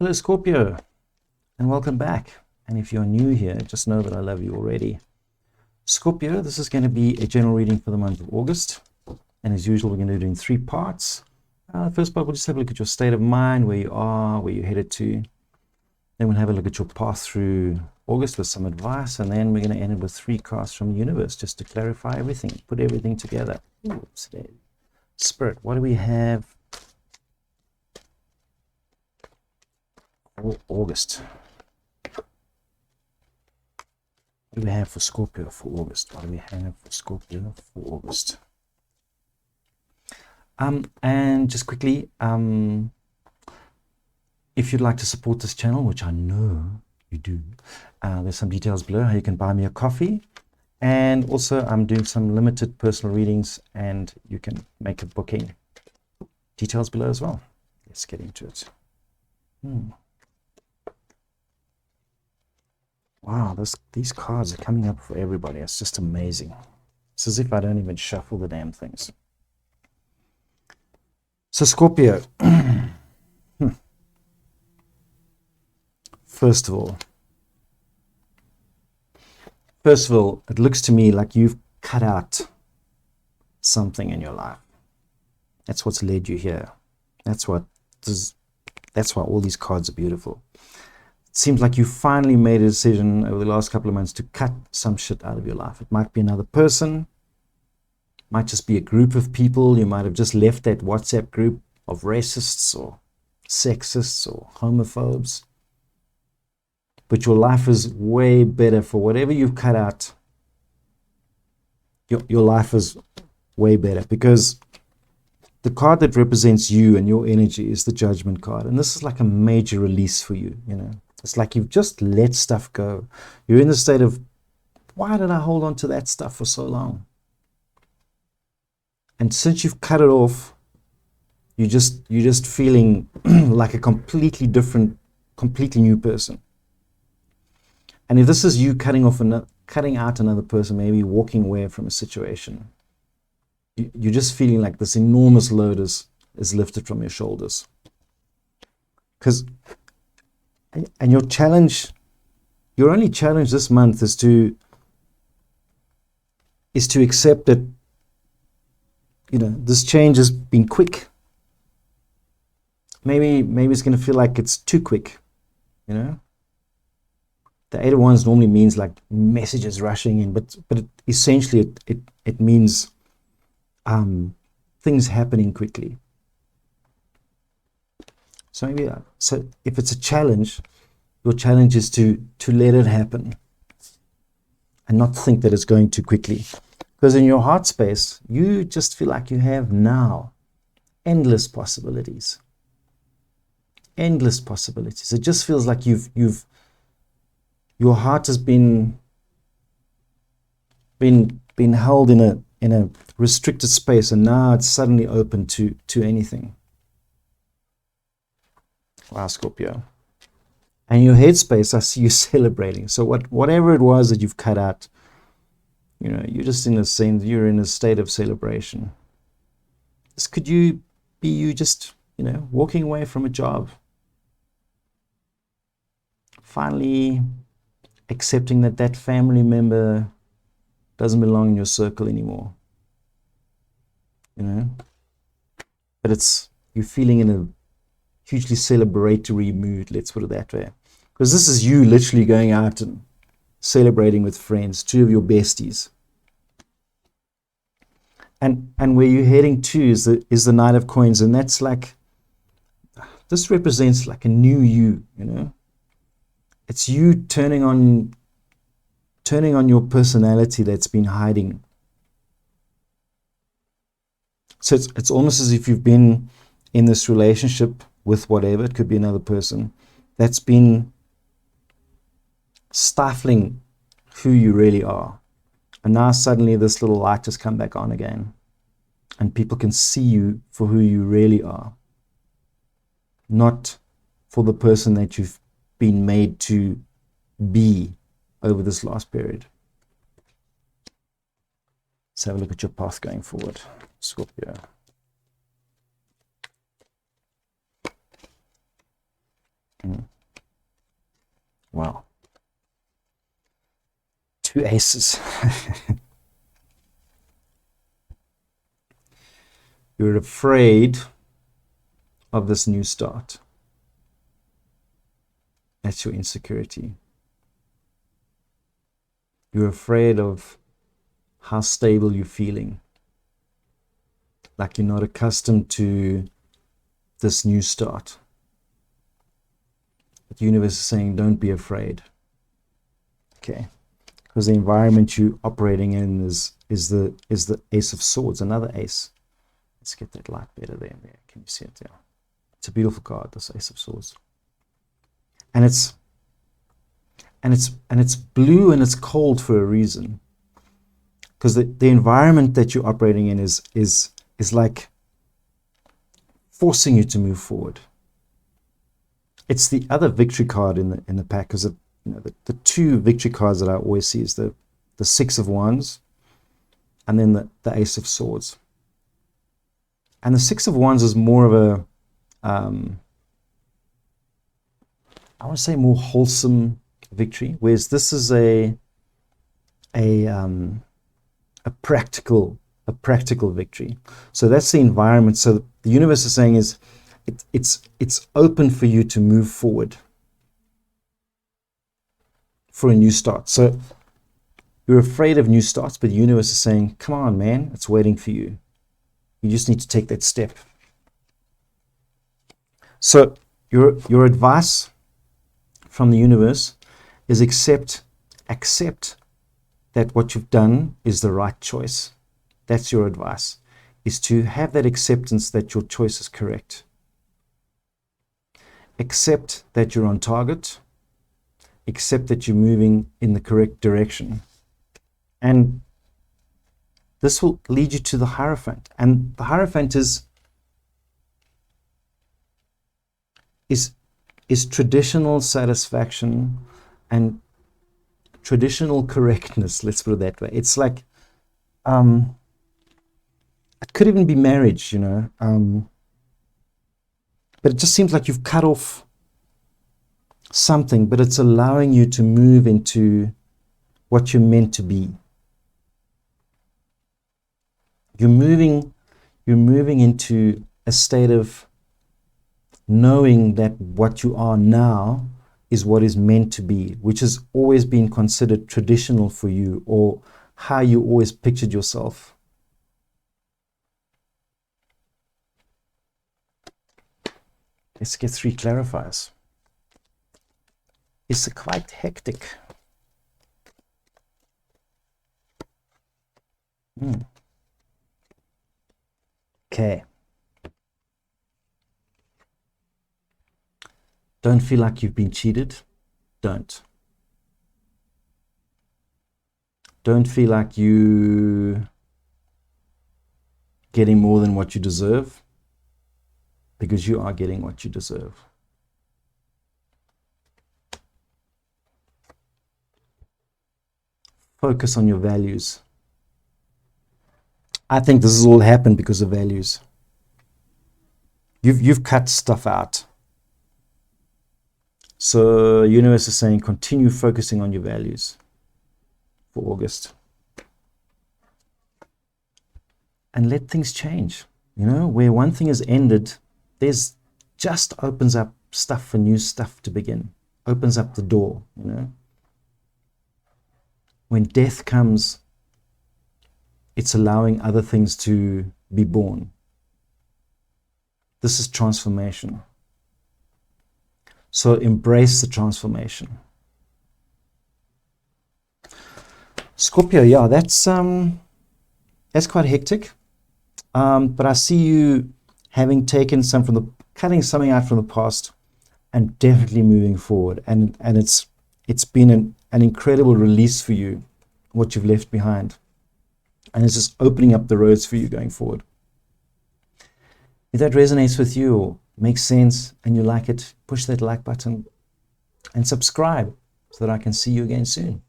Hello, Scorpio, and welcome back. And if you're new here, just know that I love you already. Scorpio, this is going to be a general reading for the month of August. And as usual, we're going to do it in 3 parts. The first part, we'll just have a look at your state of mind, where you are, where you're headed to. Then we'll have a look at your path through August with some advice. And then we're going to end it with 3 cards from the universe, just to clarify everything, put everything together. Oops, Spirit, what do we have for August? What do we have for Scorpio for August? What do we have for Scorpio for August? And just quickly, if you'd like to support this channel, which I know you do, there's some details below how you can buy me a coffee. And also, I'm doing some limited personal readings, and you can make a booking. Details below as well. Let's get into it. Wow, these cards are coming up for everybody. It's just amazing. It's as if I don't even shuffle the damn things. So Scorpio, first of all, it looks to me like you've cut out something in your life. That's what's led you here. That's why all these cards are beautiful. It seems like you finally made a decision over the last couple of months to cut some shit out of your life. It might be another person, might just be a group of people. You might have just left that WhatsApp group of racists or sexists or homophobes. But your life is way better for whatever you've cut out. Your life is way better, because the card that represents you and your energy is the Judgment card. And this is like a major release for you, you know. It's like you've just let stuff go. You're in the state of, why did I hold on to that stuff for so long? And since you've cut it off, you're just feeling like a completely different, completely new person. And if this is you cutting out another person, maybe walking away from a situation, you're just feeling like this enormous load is lifted from your shoulders. And your only challenge this month is to accept that, you know, this change has been quick. Maybe it's going to feel like it's too quick, you know. The 8 of Wands normally means like messages rushing in, but essentially it means things happening quickly. So if it's a challenge, your challenge is to let it happen and not think that it's going too quickly. Because in your heart space, you just feel like you have now endless possibilities. Endless possibilities. It just feels like your heart has been held in a restricted space, and now it's suddenly open to anything. Wow, Scorpio. And your headspace, I see you celebrating. So whatever it was that you've cut out, you know, you're just you're in a state of celebration. This could be you just, you know, walking away from a job. Finally accepting that family member doesn't belong in your circle anymore. You know? But you're feeling in a hugely celebratory mood, let's put it that way. Because this is you literally going out and celebrating with friends, 2 of your besties. And where you're heading to is the Knight of Coins, and that's like, this represents like a new you, you know. It's you turning on your personality that's been hiding. So it's almost as if you've been in this relationship with whatever, it could be another person, that's been stifling who you really are. And now suddenly this little light has come back on again, and people can see you for who you really are, not for the person that you've been made to be over this last period. Let's have a look at your path going forward, Scorpio. Wow. 2 aces. You're afraid of this new start. That's your insecurity. You're afraid of how stable you're feeling. Like you're not accustomed to this new start. But the universe is saying, don't be afraid. Okay. Because the environment you're operating in is the Ace of Swords, another ace. Let's get that light better there. Can you see it there? It's a beautiful card, this Ace of Swords. And it's blue and it's cold for a reason. Because the environment that you're operating in is like forcing you to move forward. It's the other victory card in the pack, because the 2 victory cards that I always see is the 6 of Wands and then the Ace of Swords. And the 6 of Wands is more of a I want to say more wholesome victory, whereas this is a practical victory. So that's the environment. So the universe is saying it's open for you to move forward for a new start. So you're afraid of new starts, but the universe is saying, come on, man, it's waiting for you. You just need to take that step. So your advice from the universe is accept that what you've done is the right choice. That's your advice, is to have that acceptance that your choice is correct. Accept that you're on target. Accept that you're moving in the correct direction. And this will lead you to the Hierophant. And the Hierophant is traditional satisfaction and traditional correctness, let's put it that way. It's like, it could even be marriage, but it just seems like you've cut off something, but it's allowing you to move into what you're meant to be. You're moving into a state of knowing that what you are now is what is meant to be, which has always been considered traditional for you, or how you always pictured yourself. Let's get 3 clarifiers. It's quite hectic. Okay. Don't feel like you've been cheated. Don't. Don't feel like you getting more than what you deserve, because you are getting what you deserve. Focus on your values. I think this has all happened because of values. You've cut stuff out. So universe is saying continue focusing on your values for August. And let things change. Where one thing has ended, there's just opens up stuff for new stuff to begin. Opens up the door, When death comes, it's allowing other things to be born. This is transformation. So embrace the transformation. Scorpio, yeah, that's quite hectic. But I see you having taken cutting something out from the past and definitely moving forward. And it's been an incredible release for you, what you've left behind. And it's just opening up the roads for you going forward. If that resonates with you or makes sense and you like it, push that like button and subscribe so that I can see you again soon.